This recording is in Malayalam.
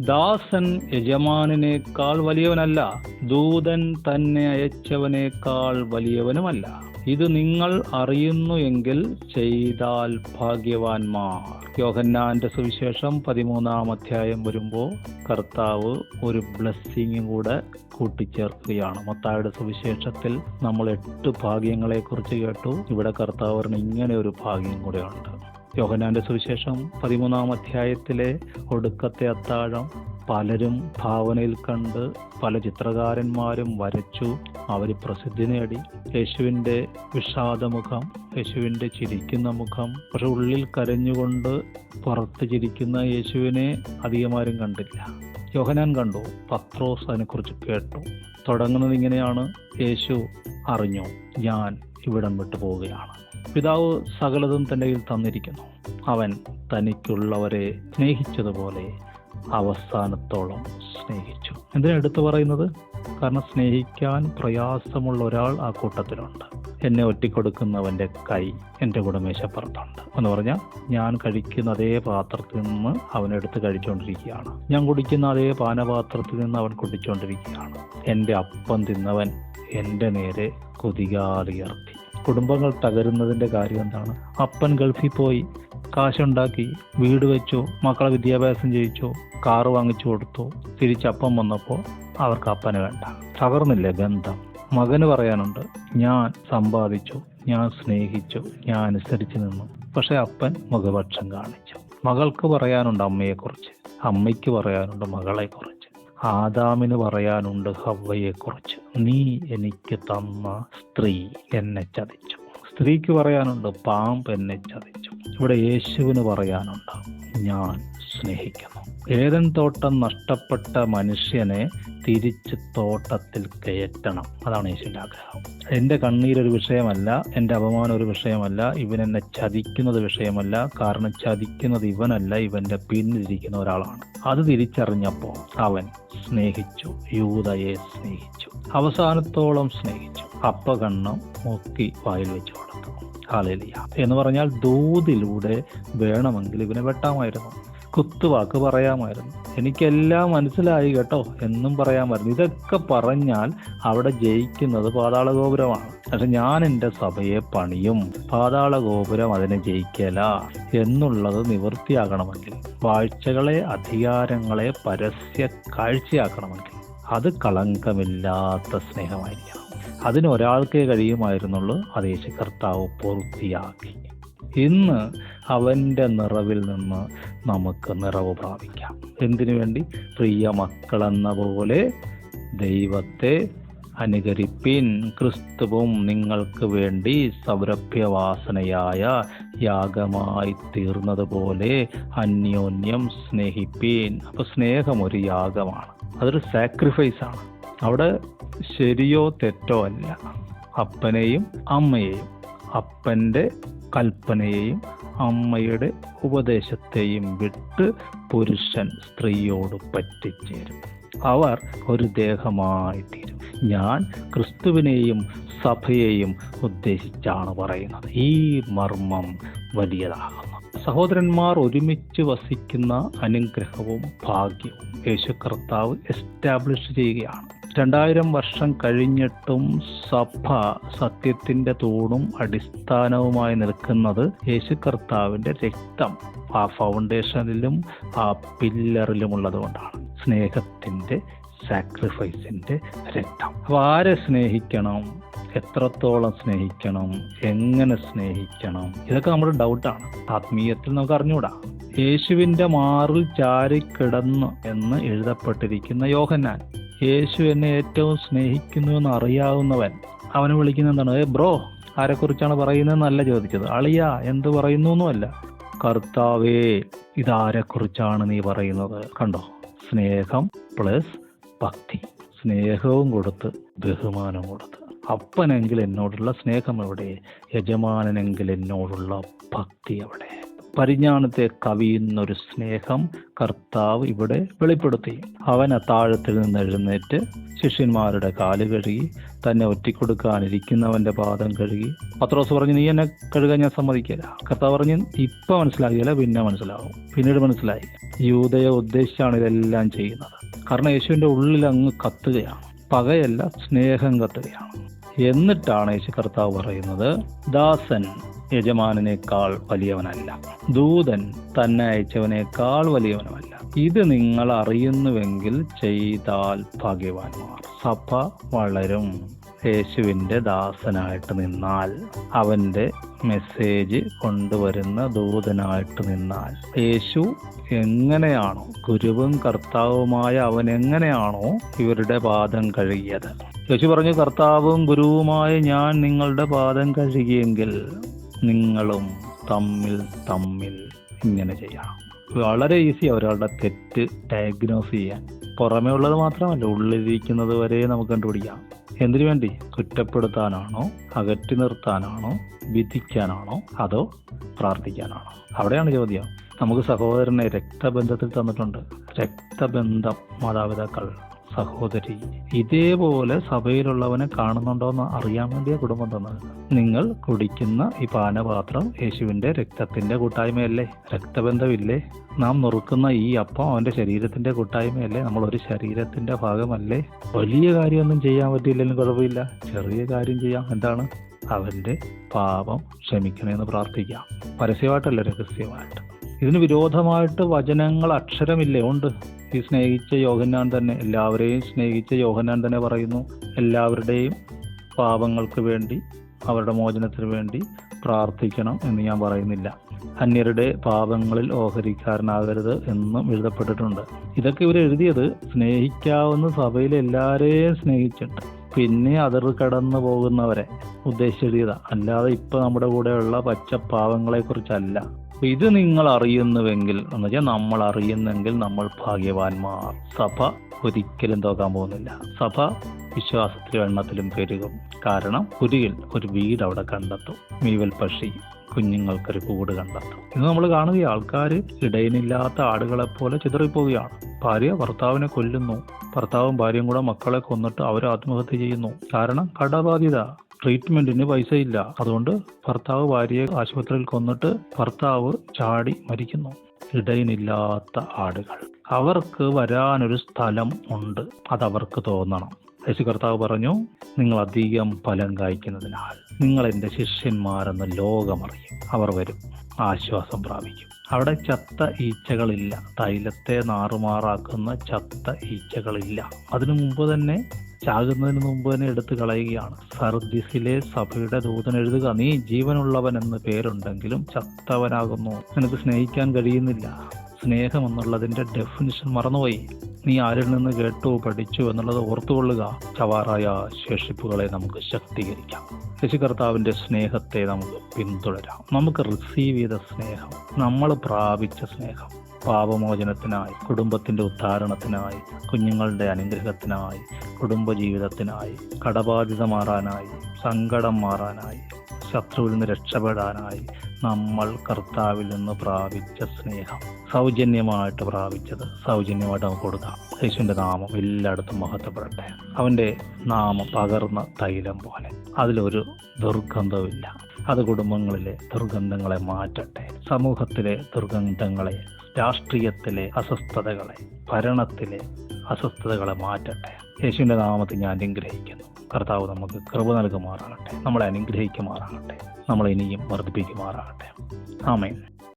ദാസൻ യജമാനനേക്കാൾ വലിയവനല്ല, ദൂതൻ തന്നെ അയച്ചവനേക്കാൾ വലിയവനുമല്ല. ഇത് നിങ്ങൾ അറിയുന്നു എങ്കിൽ ചെയ്താൽ ഭാഗ്യവാന്മാർ. യോഹന്നാന്റെ സുവിശേഷം 13-ാം അധ്യായം വരുമ്പോൾ കർത്താവ് ഒരു ബ്ലെസ്സിങ്ങും കൂടെ കൂട്ടിച്ചേർക്കുകയാണ്. മത്തായിയുടെ സുവിശേഷത്തിൽ നമ്മൾ 8 ഭാഗ്യങ്ങളെ കുറിച്ച് കേട്ടു. ഇവിടെ കർത്താവ് പറഞ്ഞ ഇങ്ങനെ ഒരു ഭാഗ്യം കൂടെ ഉണ്ട്. യോഹന്നാന്റെ സുവിശേഷം 13-ാം അധ്യായത്തിലെ ഒടുക്കത്തെ അത്താഴം പലരും ഭാവനയിൽ കണ്ട് പല ചിത്രകാരന്മാരും വരച്ചു. അവർ പ്രസിദ്ധി നേടി. യേശുവിൻ്റെ വിഷാദമുഖം, യേശുവിൻ്റെ ചിരിക്കുന്ന മുഖം, പക്ഷെ ഉള്ളിൽ കരഞ്ഞുകൊണ്ട് പുറത്ത് ചിരിക്കുന്ന യേശുവിനെ അധികമാരും കണ്ടില്ല. യോഹന്നാൻ കണ്ടു, പത്രോസ് അതിനെക്കുറിച്ച് കേട്ടു. തുടങ്ങുന്നത് ഇങ്ങനെയാണ്: യേശു അറിഞ്ഞു, ഞാൻ ഇവിടം വിട്ടു പോവുകയാണ്. പിതാവ് സകലതും തൻ്റെ കയ്യിൽ തന്നിരിക്കുന്നു. അവൻ തനിക്കുള്ളവരെ സ്നേഹിച്ചതുപോലെ അവസാനത്തോളം സ്നേഹിച്ചു. എന്തിനാ എടുത്തു പറയുന്നത്? കാരണം സ്നേഹിക്കാൻ പ്രയാസമുള്ള ഒരാൾ ആ കൂട്ടത്തിലുണ്ട്. എന്നെ ഒറ്റിക്കൊടുക്കുന്നവൻ്റെ കൈ എൻ്റെ കൂടെ മേശപ്പുറത്തുണ്ട് എന്ന് പറഞ്ഞാൽ, ഞാൻ കഴിക്കുന്ന അതേ പാത്രത്തിൽ നിന്ന് അവൻ എടുത്ത് കഴിച്ചുകൊണ്ടിരിക്കുകയാണ്. ഞാൻ കുടിക്കുന്ന അതേ പാനപാത്രത്തിൽ നിന്ന് അവൻ കുടിച്ചുകൊണ്ടിരിക്കുകയാണ്. എൻ്റെ അപ്പം തിന്നവൻ എൻ്റെ നേരെ കുതികാലുയർത്തി. കുടുംബങ്ങൾ തകരുന്നതിൻ്റെ കാര്യം എന്താണ്? അപ്പൻ ഗൾഫിൽ പോയി കാശുണ്ടാക്കി, വീട് വെച്ചു, മക്കളെ വിദ്യാഭ്യാസം ചെയ്യിച്ചു, കാറ് വാങ്ങിച്ചു കൊടുത്തു. തിരിച്ചപ്പം വന്നപ്പോൾ അവർക്ക് അപ്പന് വേണ്ട. തകർന്നില്ലേ ബന്ധം? മകന് പറയാനുണ്ട്, ഞാൻ സമ്പാദിച്ചു, ഞാൻ സ്നേഹിച്ചു, ഞാൻ അനുസരിച്ച് നിന്നു. പക്ഷെ അപ്പൻ മുഖപക്ഷം കാണിച്ചു. മകൾക്ക് പറയാനുണ്ട് അമ്മയെക്കുറിച്ച്, അമ്മയ്ക്ക് പറയാനുണ്ട് മകളെക്കുറിച്ച്, ആദാമിന് പറയാനുണ്ട് ഹവ്വയെക്കുറിച്ച്. നീ എനിക്ക് തന്ന സ്ത്രീ എന്നെ ചതിച്ചു. സ്ത്രീക്ക് പറയാനുണ്ട് പാമ്പ് എന്നെ ചതിച്ചു. ഇവിടെ യേശുവിന് പറയാനുണ്ട്, ഞാൻ സ്നേഹിക്കുന്നു. ഏദൻ തോട്ടം നഷ്ടപ്പെട്ട മനുഷ്യനെ തിരിച്ച് തോട്ടത്തിൽ കയറ്റണം. അതാണ് യേശുവിൻ്റെ ആഗ്രഹം. എൻ്റെ കണ്ണീരൊരു വിഷയമല്ല, എൻ്റെ അപമാനം ഒരു വിഷയമല്ല, ഇവനെന്നെ ചതിക്കുന്നത് വിഷയമല്ല. കാരണം ചതിക്കുന്നത് ഇവനല്ല, ഇവൻ്റെ പിന്നിലിരിക്കുന്ന ഒരാളാണ്. അത് തിരിച്ചറിഞ്ഞപ്പോൾ അവൻ സ്നേഹിച്ചു, യൂദയെ സ്നേഹിച്ചു, അവസാനത്തോളം സ്നേഹിച്ചു. അപ്പകണ്ണം മുക്കി വായിൽ വെച്ച് കൊടുത്തു. ഹല്ലേലൂയ എന്ന് പറഞ്ഞാൽ ദൂതിലൂടെ വേണമെങ്കിൽ ഇവനെ വെട്ടാമായിരുന്നു, കുത്തുവാക്ക് പറയാമായിരുന്നു, എനിക്കെല്ലാം മനസ്സിലായി കേട്ടോ എന്നും പറയാമായിരുന്നു. ഇതൊക്കെ പറഞ്ഞാൽ അവിടെ ജയിക്കുന്നത് പാതാള ഗോപുരമാണ്. പക്ഷെ ഞാൻ എൻ്റെ സഭയെ പണിയും, പാതാള ഗോപുരം അതിനെ ജയിക്കല എന്നുള്ളത് നിവൃത്തിയാകണമെങ്കിൽ, വാഴ്ചകളെ അധികാരങ്ങളെ പരസ്യ കാഴ്ചയാക്കണമെങ്കിൽ അത് കളങ്കമില്ലാത്ത സ്നേഹമായിരിക്കണം. അതിന് ഒരാൾക്കേ കഴിയുമായിരുന്നുള്ളൂ. അത് യേശു കർത്താവ് പൂർത്തിയാക്കി. ഇന്ന് അവൻ്റെ നിറവിൽ നിന്ന് നമുക്ക് നിറവ് പ്രാപിക്കാം. എന്തിനു വേണ്ടി? പ്രിയ മക്കളെന്ന പോലെ ദൈവത്തെ അനുകരിപ്പിൻ. ക്രിസ്തുവും നിങ്ങൾക്ക് വേണ്ടി സൗരഭ്യവാസനയായ യാഗമായി തീർന്നതുപോലെ അന്യോന്യം സ്നേഹിപ്പിൻ. അപ്പോൾ സ്നേഹം ഒരു യാഗമാണ്, അതൊരു സാക്രിഫൈസാണ്. അവിടെ ശരിയോ തെറ്റോ അല്ല. അപ്പനെയും അമ്മയെയും, അപ്പൻ്റെ കൽപ്പനയെയും അമ്മയുടെ ഉപദേശത്തെയും വിട്ട് പുരുഷൻ സ്ത്രീയോട് പറ്റിച്ചേരും. അവർ ഒരു ദേഹമായി തീരും. ഞാൻ ക്രിസ്തുവിനെയും സഭയെയും ഉദ്ദേശിച്ചാണ് പറയുന്നത്. ഈ മർമ്മം വലിയതാകുന്നു. സഹോദരന്മാർ ഒരുമിച്ച് വസിക്കുന്ന അനുഗ്രഹവും ഭാഗ്യവും യേശു കർത്താവ് എസ്റ്റാബ്ലിഷ് ചെയ്യുകയാണ്. 2000 വർഷം കഴിഞ്ഞിട്ടും സഭ സത്യത്തിൻ്റെ തൂണും അടിസ്ഥാനവുമായി നിൽക്കുന്നത് യേശു കർത്താവിൻ്റെ രക്തം ആ ഫൗണ്ടേഷനിലും ആ പില്ലറിലും ഉള്ളതുകൊണ്ടാണ്. സ്നേഹത്തിൻ്റെ, സാക്രിഫൈസിൻ്റെ രക്തം. അപ്പോൾ ആരെ സ്നേഹിക്കണം, എത്രത്തോളം സ്നേഹിക്കണം, എങ്ങനെ സ്നേഹിക്കണം, ഇതൊക്കെ നമ്മുടെ ഡൗട്ടാണ്. ആത്മീയത്തിൽ നമുക്ക് അറിഞ്ഞുകൂടാ. യേശുവിൻ്റെ മാറിൽ ചാരിക്കിടന്നു എന്ന് എഴുതപ്പെട്ടിരിക്കുന്ന യോഹന്നാൻ, യേശു എന്നെ ഏറ്റവും സ്നേഹിക്കുന്നു എന്ന് അറിയാവുന്നവൻ, അവനെ വിളിക്കുന്ന എന്താണ്? ബ്രോ, ആരെക്കുറിച്ചാണ് പറയുന്നതെന്നല്ല ചോദിച്ചത്. അളിയ എന്ത് പറയുന്നു എന്നുമല്ല. കർത്താവേ, ഇതാരെക്കുറിച്ചാണ് നീ പറയുന്നത്? കണ്ടോ, സ്നേഹം പ്ലസ് ഭക്തി. സ്നേഹവും കൊടുത്ത് ബഹുമാനവും കൊടുത്ത്. അപ്പനെങ്കിൽ എന്നോടുള്ള സ്നേഹം എവിടെ? യജമാനനെങ്കിൽ എന്നോടുള്ള ഭക്തി എവിടെ? പരിജ്ഞാനത്തെ കവിയുന്നൊരു സ്നേഹം കർത്താവ് ഇവിടെ വെളിപ്പെടുത്തി. അവൻ അത്താഴത്തിൽ നിന്ന് എഴുന്നേറ്റ് ശിഷ്യന്മാരുടെ കാല് കഴുകി, തന്നെ ഒറ്റിക്കൊടുക്കാനിരിക്കുന്നവന്റെ പാദം കഴുകി. പത്രോസ് പറഞ്ഞു, നീ എന്നെ കഴുകാൻ ഞാൻ സമ്മതിക്കില്ല. കർത്താവ് പറഞ്ഞു, ഇപ്പൊ മനസ്സിലാകില്ല, പിന്നെ മനസ്സിലാവും. പിന്നീട് മനസ്സിലായി, യൂദയെ ഉദ്ദേശിച്ചാണ് ഇതെല്ലാം ചെയ്യുന്നത്. കാരണം യേശുവിന്റെ ഉള്ളിൽ അങ്ങ് കത്തുകയാണ്, പകയല്ല സ്നേഹം കത്തുകയാണ്. എന്നിട്ടാണ് യേശു കർത്താവ് പറയുന്നത്, ദാസൻ യജമാനനേക്കാൾ വലിയവനല്ല, ദൂതൻ തന്നെ അയച്ചവനേക്കാൾ വലിയവനുമല്ല. ഇത് നിങ്ങൾ അറിയുന്നുവെങ്കിൽ ചെയ്താൽ ഭാഗ്യവാന്മാർ. സഭ വളരും. യേശുവിൻ്റെ ദാസനായിട്ട് നിന്നാൽ, അവൻ്റെ മെസ്സേജ് കൊണ്ടുവരുന്ന ദൂതനായിട്ട് നിന്നാൽ, യേശു എങ്ങനെയാണോ, ഗുരുവും കർത്താവുമായ അവൻ എങ്ങനെയാണോ ഇവരുടെ പാദം കഴുകിയത്, യേശു പറഞ്ഞു, കർത്താവും ഗുരുവുമായ ഞാൻ നിങ്ങളുടെ പാദം കഴുകിയെങ്കിൽ നിങ്ങളും തമ്മിൽ ഇങ്ങനെ ചെയ്യാം. വളരെ ഈസി ഒരാളുടെ തെറ്റ് ഡയഗ്നോസ് ചെയ്യാൻ. പുറമേ ഉള്ളത് മാത്രമല്ല, ഉള്ളിലിരിക്കുന്നത് വരെ നമുക്ക് കണ്ടുപിടിക്കാം. എന്തിനു വേണ്ടി? കുറ്റപ്പെടുത്താനാണോ, അകറ്റി നിർത്താനാണോ, വിധിക്കാനാണോ, അതോ പ്രാർത്ഥിക്കാനാണോ? അവിടെയാണ് ചോദ്യം. നമുക്ക് സഹോദരനെ രക്തബന്ധത്തിൽ തന്നിട്ടുണ്ട്. രക്തബന്ധം, മാതാപിതാക്കൾ, സഹോദരി, ഇതേപോലെ സഭയിലുള്ളവനെ കാണുന്നുണ്ടോ എന്ന് അറിയാൻ വേണ്ടിയ കുടുംബം തന്നത്. നിങ്ങൾ കുടിക്കുന്ന ഈ പാനപാത്രം യേശുവിന്റെ രക്തത്തിന്റെ കൂട്ടായ്മയല്ലേ? രക്തബന്ധമില്ലേ? നാം നുറുക്കുന്ന ഈ അപ്പം അവന്റെ ശരീരത്തിന്റെ കൂട്ടായ്മയല്ലേ? നമ്മളൊരു ശരീരത്തിന്റെ ഭാഗമല്ലേ? വലിയ കാര്യമൊന്നും ചെയ്യാൻ പറ്റിയില്ലെങ്കിലും കുഴപ്പമില്ല, ചെറിയ കാര്യം ചെയ്യാം. എന്താണ്? അവന്റെ പാപം ക്ഷമിക്കണമെന്ന് പ്രാർത്ഥിക്കാം. പരസ്യമായിട്ടല്ല, രഹസ്യമായിട്ട്. ഇതിന് വിരോധമായിട്ട് വചനങ്ങൾ അക്ഷരമില്ലേ? ഉണ്ട്. ഈ സ്നേഹിച്ച യോഹന്നാൻ തന്നെ, എല്ലാവരെയും സ്നേഹിച്ച യോഹന്നാൻ തന്നെ പറയുന്നു, എല്ലാവരുടെയും പാപങ്ങൾക്ക് വേണ്ടി, അവരുടെ മോചനത്തിന് വേണ്ടി പ്രാർത്ഥിക്കണം എന്ന് ഞാൻ പറയുന്നില്ല. അന്യരുടെ പാപങ്ങളിൽ ഓഹരിക്കാരനാകരുത് എന്നും എഴുതപ്പെട്ടിട്ടുണ്ട്. ഇതൊക്കെ ഇവർ എഴുതിയത് സ്നേഹിക്കാവുന്ന സഭയിലെ എല്ലാവരെയും സ്നേഹിച്ചിട്ട് പിന്നെ അതിർ കടന്നു പോകുന്നവരെ ഉദ്ദേശിച്ചെഴുതിയതാ, അല്ലാതെ ഇപ്പൊ നമ്മുടെ കൂടെയുള്ള പച്ചപ്പാവങ്ങളെ കുറിച്ചല്ല. ഇത് നിങ്ങൾ അറിയുന്നുവെങ്കിൽ, എന്ന് വെച്ചാൽ നമ്മൾ അറിയുന്നെങ്കിൽ നമ്മൾ ഭാഗ്യവാന്മാർ. സഭ ഒരിക്കലും തോക്കാൻ പോകുന്നില്ല. സഭ വിശ്വാസത്തിലും എണ്ണത്തിലും പെരുകും. കാരണം കുരികിൽ ഒരു വീട് അവിടെ കണ്ടെത്തും, മീവൽ പക്ഷി കുഞ്ഞുങ്ങൾക്കൊരു കൂട് കണ്ടെത്തും. ഇത് നമ്മൾ കാണുക, ആൾക്കാർ ഇടയനില്ലാത്ത ആടുകളെപ്പോലെ ചിതറിപ്പോവുകയാണ്. ഭാര്യ ഭർത്താവിനെ കൊല്ലുന്നു, ഭർത്താവും ഭാര്യയും കൂടെ മക്കളെ കൊന്നിട്ട് അവർ ആത്മഹത്യ ചെയ്യുന്നു. കാരണം കടബാധ്യത, ട്രീറ്റ്മെന്റിന് പൈസ ഇല്ല. അതുകൊണ്ട് ഭർത്താവ് ഭാര്യയെ ആശുപത്രിയിൽ കൊന്നിട്ട് ഭർത്താവ് ചാടി മരിക്കുന്നു. ഇടയനില്ലാത്ത ആടുകൾ, അവർക്ക് വരാനൊരു സ്ഥലം ഉണ്ട്, അതവർക്ക് തോന്നണം. യേശു കർത്താവ് പറഞ്ഞു, നിങ്ങൾ അധികം ഫലം കായ്ക്കുന്നതിനാൽ നിങ്ങൾ എൻ്റെ ശിഷ്യന്മാരെന്ന് ലോകമറിയും. അവർ വരും, ആശ്വാസം പ്രാപിക്കും. അവിടെ ചത്ത ഈച്ചകളില്ല, തൈലത്തെ നാറുമാറാക്കുന്ന ചത്ത ഈച്ചകളില്ല. അതിനു മുമ്പ് തന്നെ, ചാകുന്നതിന് മുമ്പ് തന്നെ എടുത്തു കളയുകയാണ്. സർദിസിലെ സഭയുടെ ദൂതൻ എഴുതുക, നീ ജീവനുള്ളവൻ എന്ന് പേരുണ്ടെങ്കിലും ചത്തവനാകുന്നു, നിനക്ക് സ്നേഹിക്കാൻ കഴിയുന്നില്ല. സ്നേഹം എന്നുള്ളതിന്റെ ഡെഫിനിഷൻ മറന്നുപോയി. നീ ആരിൽ നിന്ന് കേട്ടു പഠിച്ചു എന്നുള്ളത് ഓർത്തുകൊള്ളുക. ചവാറായ ശേഷിപ്പുകളെ നമുക്ക് ശക്തീകരിക്കാം. യേശു കർത്താവിന്റെ സ്നേഹത്തെ നമുക്ക് പിന്തുടരാം. നമുക്ക് റിസീവ് ചെയ്ത സ്നേഹം, നമ്മൾ പ്രാപിച്ച സ്നേഹം, പാപമോചനത്തിനായി, കുടുംബത്തിന്റെ ഉദ്ധാരണത്തിനായി, കുഞ്ഞുങ്ങളുടെ അനുഗ്രഹത്തിനായി, കുടുംബജീവിതത്തിനായി, കടബാധ്യത മാറാനായി, സങ്കടം മാറാനായി, ശത്രുവിൽ നിന്ന് രക്ഷപ്പെടാനായി നമ്മൾ കർത്താവിൽ നിന്ന് പ്രാപിച്ച സ്നേഹം, സൗജന്യമായിട്ട് പ്രാപിച്ചത് സൗജന്യമായിട്ട് നമുക്ക് കൊടുക്കാം. യേശുവിൻ്റെ നാമം എല്ലായിടത്തും മഹത്വപ്പെടട്ടെ. അവൻ്റെ നാമം പകർന്ന തൈലം പോലെ, അതിലൊരു ദുർഗന്ധമില്ല. അത് കുടുംബങ്ങളിലെ ദുർഗന്ധങ്ങളെ മാറ്റട്ടെ, സമൂഹത്തിലെ ദുർഗന്ധങ്ങളെ, രാഷ്ട്രീയത്തിലെ അസ്വസ്ഥതകളെ, ഭരണത്തിലെ അസ്വസ്ഥതകളെ മാറ്റട്ടെ. യേശുവിൻ്റെ നാമത്തിൽ ഞാൻ അനുഗ്രഹിക്കുന്നു. കർത്താവ് നമുക്ക് കൃപ നൽകുമാറാകട്ടെ, നമ്മളെ അനുഗ്രഹിക്കുമാറാകട്ടെ, നമ്മളെ ഇനിയും വർദ്ധിപ്പിക്കുമാറാകട്ടെ. ആമേൻ.